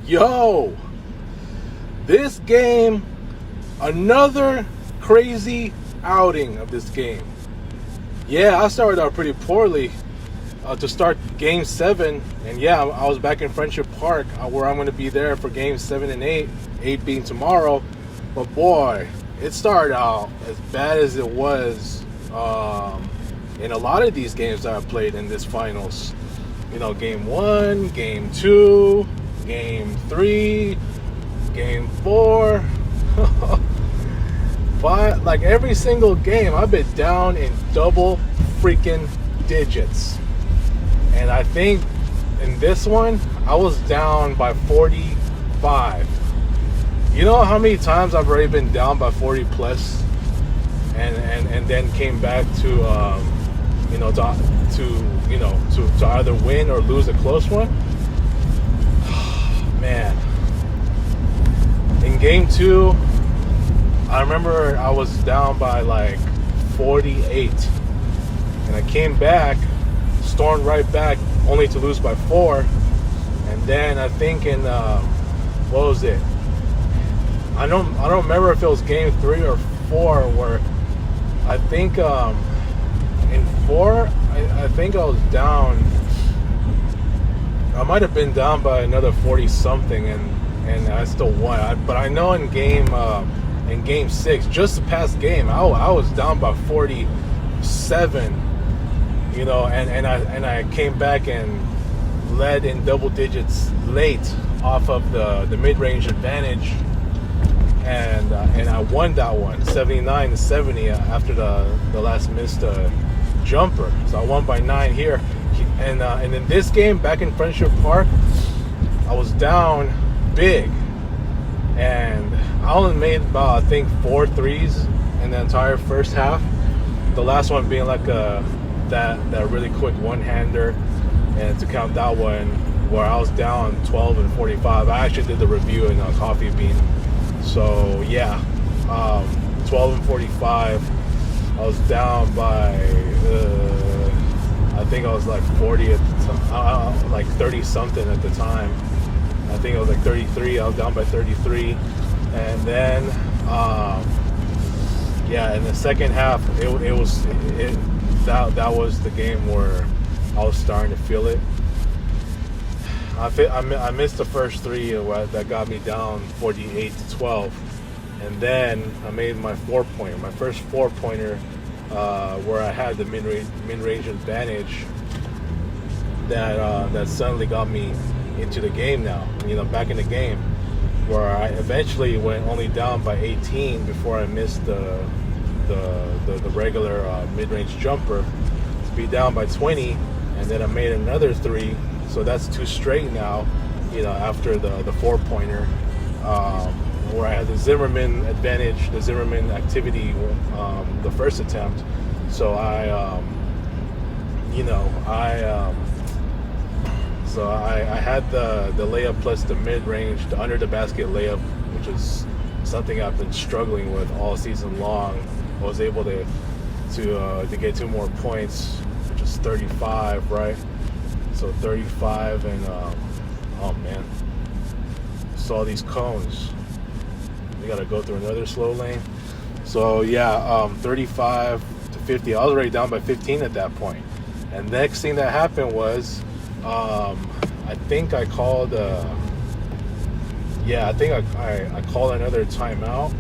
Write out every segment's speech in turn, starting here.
Yo, this game, another crazy outing of this game. Yeah, I started out pretty poorly to start Game 7. And yeah, I was back in Friendship Park where I'm going to be there for Game 7 and 8, 8 being tomorrow. But boy, it started out as bad as it was in a lot of these games that I played in this finals. You know, Game 1, Game 2, Game 3, Game 4. But like every single game, I've been down in double freaking digits. And I think in this one, I was down by 45. You know how many times I've already been down by 40 plus, and then came back to either win or lose a close one. Man, in Game 2, I remember I was down by like 48, and I came back, stormed right back, only to lose by 4. And then I think in what was it? I don't remember if it was Game 3 or 4 where I think in 4 I think I was down. I might have been down by another 40 something, and I still won. But I know in Game 6, just the past game, I was down by 47. You know, and I came back and led in double digits late off of the mid-range advantage, and I won that one 79-70 after the last missed jumper. So I won by 9 here. And in this game, back in Friendship Park, I was down big, and I only made about, I think, 4 threes in the entire first half. The last one being like that really quick one-hander, and to count that one where I was down 12 and 45. I actually did the review in Coffee Bean. So yeah, 12 and 45. I was down by I think I was like 40 at the time, like 30 something at the time. I think it was like 33. I was down by 33, and then in the second half, that was the game where I was starting to feel it. I missed the first 3 that got me down 48-12, and then I made my 4-pointer, my first 4-pointer. Where I had the mid-range advantage that suddenly got me into the game now. You know, back in the game, where I eventually went only down by 18 before I missed the regular mid-range jumper to be down by 20, and then I made another 3. So that's 2 straight now. You know, after the 4-pointer. Where I had the Zimmerman advantage, the Zimmerman activity, the first attempt. So I had the layup plus the mid-range, the under the basket layup, which is something I've been struggling with all season long. I was able to get 2 more points, which is 35, right? So 35, and oh man, saw these cones. We gotta go through another slow lane. So yeah, 35-50. I was already down by 15 at that point. And next thing that happened was, I think I called. I called another timeout,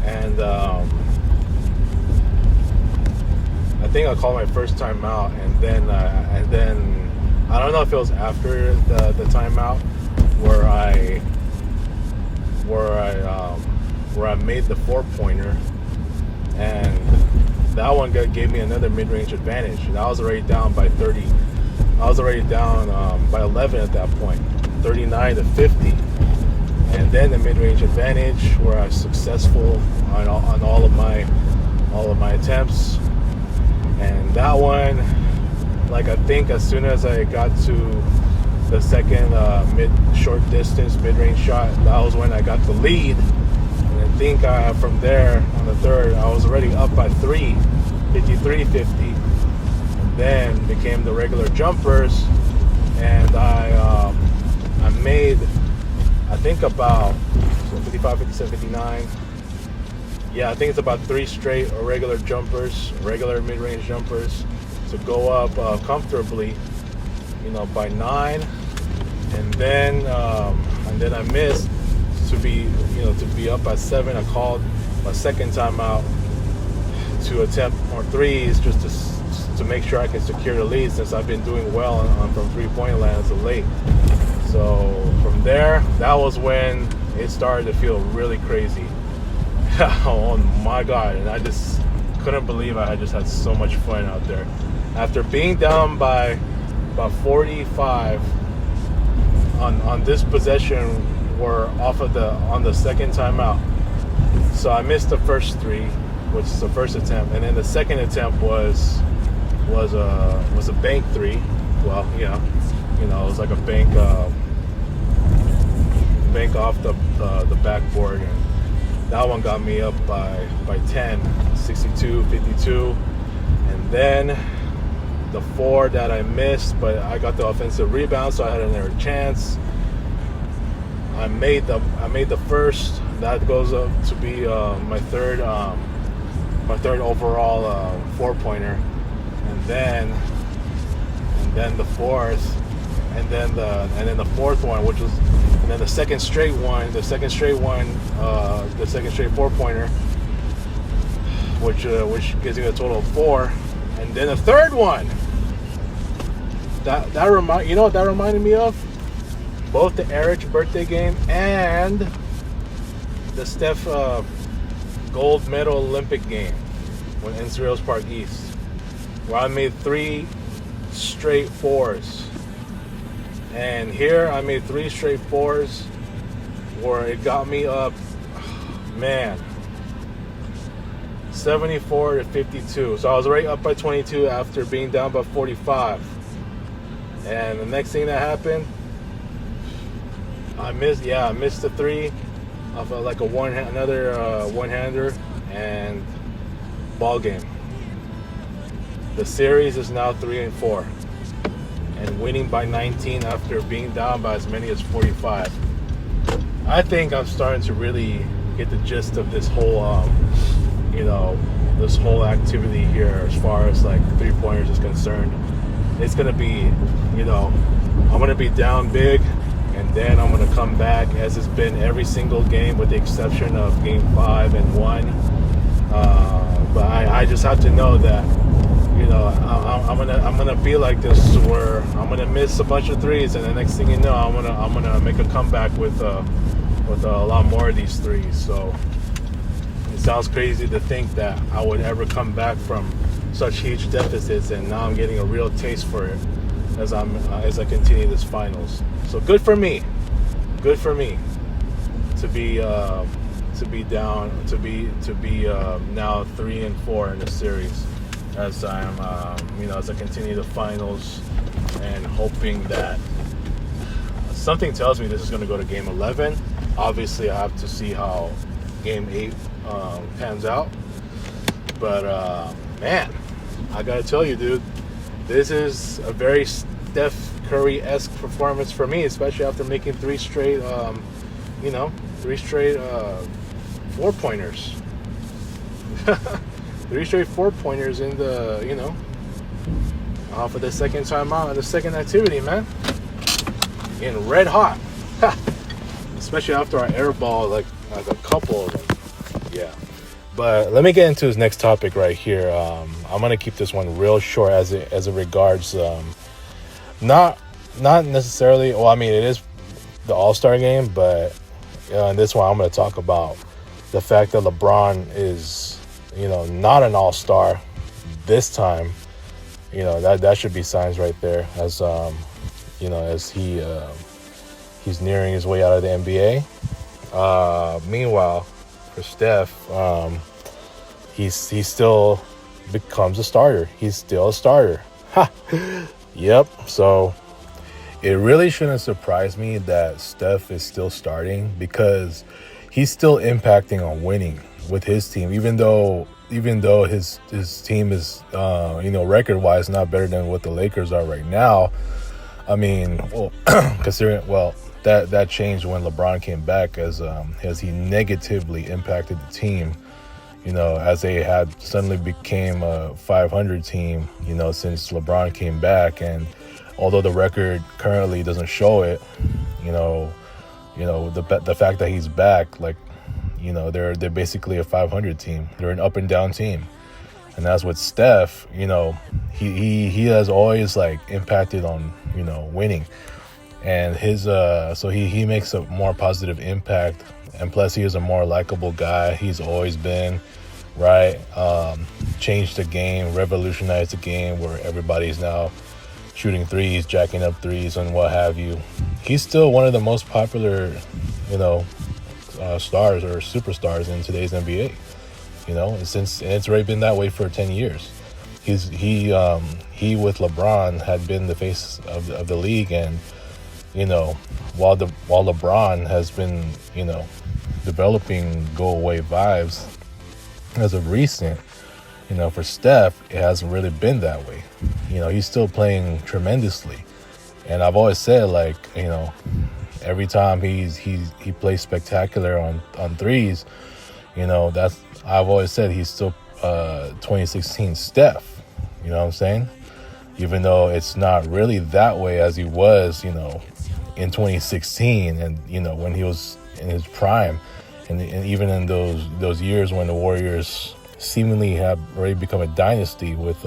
and I think I called my first timeout, and then I don't know if it was after the timeout where I made the 4-pointer, and that one gave me another mid-range advantage, and I was already down by 30. I was already down by 11 at that point, 39-50, and then the mid-range advantage where I was successful on all of my attempts, And that one, like, I think as soon as I got to the second short distance mid-range shot, that was when I got the lead. And I think from there on the third, I was already up by 3, 53-50. And then became the regular jumpers, and I made, I think about 55, 57, 59. Yeah, I think it's about 3 straight regular jumpers, regular mid-range jumpers, to go up comfortably, by 9, and then I missed to be up by 7. I called my second time out to attempt more threes just to make sure I can secure the lead, since I've been doing well from 3-point land as of late. So from there, that was when it started to feel really crazy. Oh my God. And I just couldn't believe I had just had so much fun out there. After being down by about 45 on this possession, were on the second timeout. So I missed the first 3, which is the first attempt, and then the second attempt was a bank 3. Well, it was like a bank off the backboard, and that one got me up by 10, 62, 52. And then the 4 that I missed, but I got the offensive rebound, so I had another chance. I made the first. That goes up to be my third overall 4-pointer, and then the fourth, and then the fourth one, and then the second straight 4-pointer, which gives you a total of 4, and then the third one. You know what that reminded me of? Both the Eric's birthday game and the Steph gold medal Olympic game in Cerritos Park East, where I made 3 straight 4s. And here I made 3 straight 4s, where it got me up, 74-52. So I was already up by 22 after being down by 45. And the next thing that happened, I missed the 3 of another one-hander, and ball game. The series is now 3-4, and winning by 19 after being down by as many as 45. I think I'm starting to really get the gist of this whole, this whole activity here as far as like 3-pointers is concerned. It's gonna be, I'm gonna be down big, and then I'm going to come back, as it's been every single game with the exception of game 5 and 1. But I just have to know that, I'm gonna be like this, where I'm gonna miss a bunch of threes, and the next thing you know, I'm gonna make a comeback with a lot more of these threes. So it sounds crazy to think that I would ever come back from such huge deficits, and now I'm getting a real taste for it as I continue this finals. So good for me to be down, to be now 3-4 in the series, as I'm as I continue the finals, and hoping that something tells me this is going to go to game 11. Obviously, I have to see how game 8 pans out, but man, I gotta tell you, dude, this is a very Steph Curry-esque performance for me, especially after making 3 straight 4-pointers. 3 straight 4-pointers in the, off of the second time out of the second activity, man. Getting red hot. Especially after I airball like a couple of them. Yeah. But let me get into this next topic right here. I'm going to keep this one real short as it regards not necessarily, well, I mean, it is the All-Star game, but in this one I'm going to talk about the fact that LeBron is, not an All-Star this time. That should be signs right there, as as he's nearing his way out of the NBA. Meanwhile, for Steph, he's still becomes a starter. He's still a starter. Ha! Yep. So it really shouldn't surprise me that Steph is still starting, because he's still impacting on winning with his team, even though his team is record-wise not better than what the Lakers are right now. I mean, well, considering that changed when LeBron came back, as he negatively impacted the team. As they had suddenly became a 500 team, since LeBron came back. And although the record currently doesn't show it, the fact that he's back, like, they're basically a 500 team. They're an up and down team. And that's with Steph, he has always like impacted on, winning. And his so he makes a more positive impact, and plus he is a more likable guy. He's always been, right? Changed the game, revolutionized the game, where everybody's now shooting threes, jacking up threes, and what have you. He's still one of the most popular, stars or superstars in today's NBA. And it's already been that way for 10 years. He with LeBron had been the face of the league, and while LeBron has been developing go away vibes as of recent, for Steph it hasn't really been that way. He's still playing tremendously, and I've always said, like, every time he plays spectacular on threes, I've always said he's still 2016 Steph. You know what I'm saying? Even though it's not really that way as he was, in 2016, and when he was in his prime, and even in those years when the Warriors seemingly have already become a dynasty with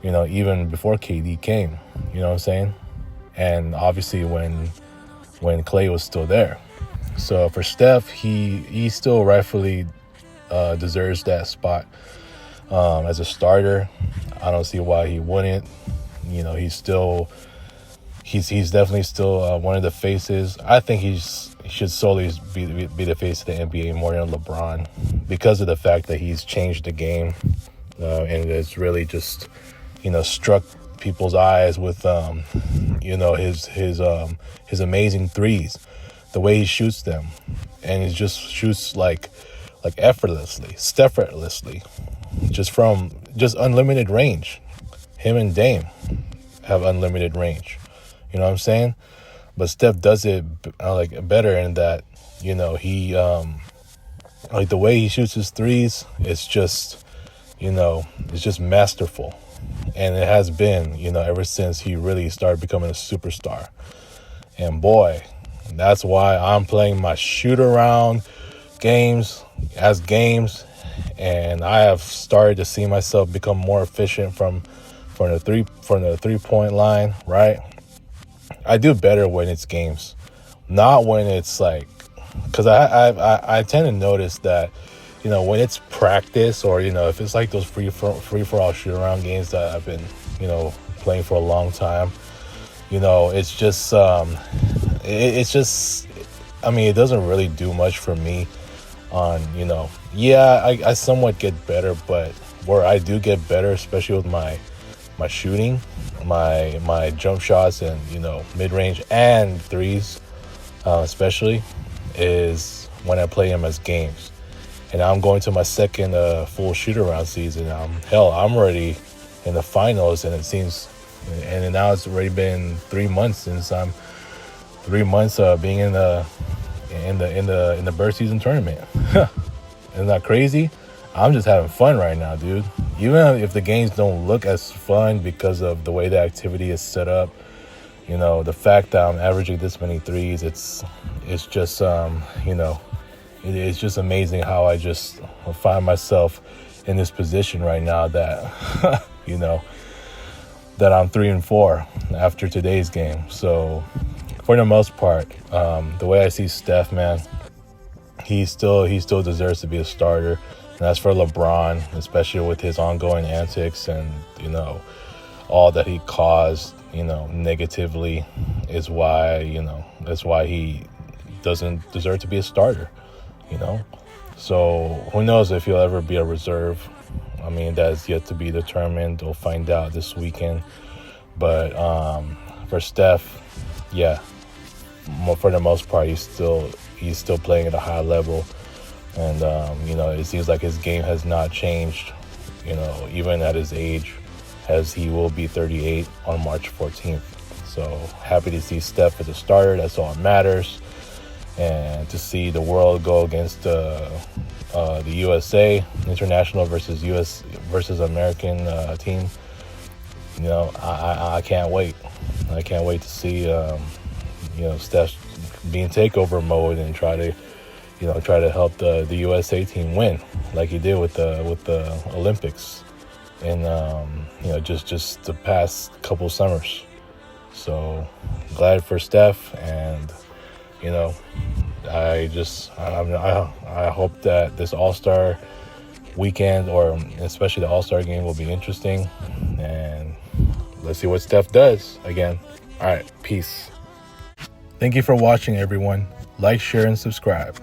even before KD came. You know what I'm saying? And obviously when Klay was still there. So for Steph, he still rightfully deserves that spot as a starter. I don't see why he wouldn't. He's definitely still one of the faces. I think he should solely be the face of the NBA more than LeBron, because of the fact that he's changed the game, and it's really just struck people's eyes with his amazing threes, the way he shoots them, and he just shoots like effortlessly, just unlimited range. Him and Dame have unlimited range. You know what I'm saying? But Steph does it better in that, he the way he shoots his threes, it's just masterful. And it has been, ever since he really started becoming a superstar. And boy, that's why I'm playing my shoot around games as games, and I have started to see myself become more efficient from the 3-point line, right? I do better when it's games, not when it's like, because I tend to notice that, when it's practice, or if it's like those free for all shoot around games that I've been playing for a long time, it's just it doesn't really do much for me on I somewhat get better, but where I do get better, especially with my shooting, my jump shots, and mid-range and threes, especially, is when I play them as games. And I'm going to my second full shoot-around season. I'm already in the finals, and it seems, and now it's already been 3 months since I'm 3 months being in the bird season tournament. Isn't that crazy? I'm just having fun right now, dude. Even if the games don't look as fun because of the way the activity is set up, the fact that I'm averaging this many threes, it's just it's just amazing how I just find myself in this position right now that that I'm 3-4 after today's game. So for the most part, the way I see Steph, man, he still deserves to be a starter. And as for LeBron, especially with his ongoing antics and all that he caused negatively, is why that's why he doesn't deserve to be a starter. So who knows if he'll ever be a reserve I mean, that's yet to be determined. We'll find out this weekend. But for Steph, yeah, for the most part, he's still playing at a high level. And, it seems like his game has not changed, even at his age, as he will be 38 on March 14th. So happy to see Steph as a starter. That's all that matters. And to see the world go against the USA, international versus American team, I can't wait. I can't wait to see, Steph be in takeover mode and try to help the USA team win like he did with the Olympics in just the past couple summers. So glad for Steph, and I hope that this All-Star weekend, or especially the All-Star game, will be interesting, and let's see what Steph does again. All right, peace. Thank you for watching, everyone. Like, share, and subscribe.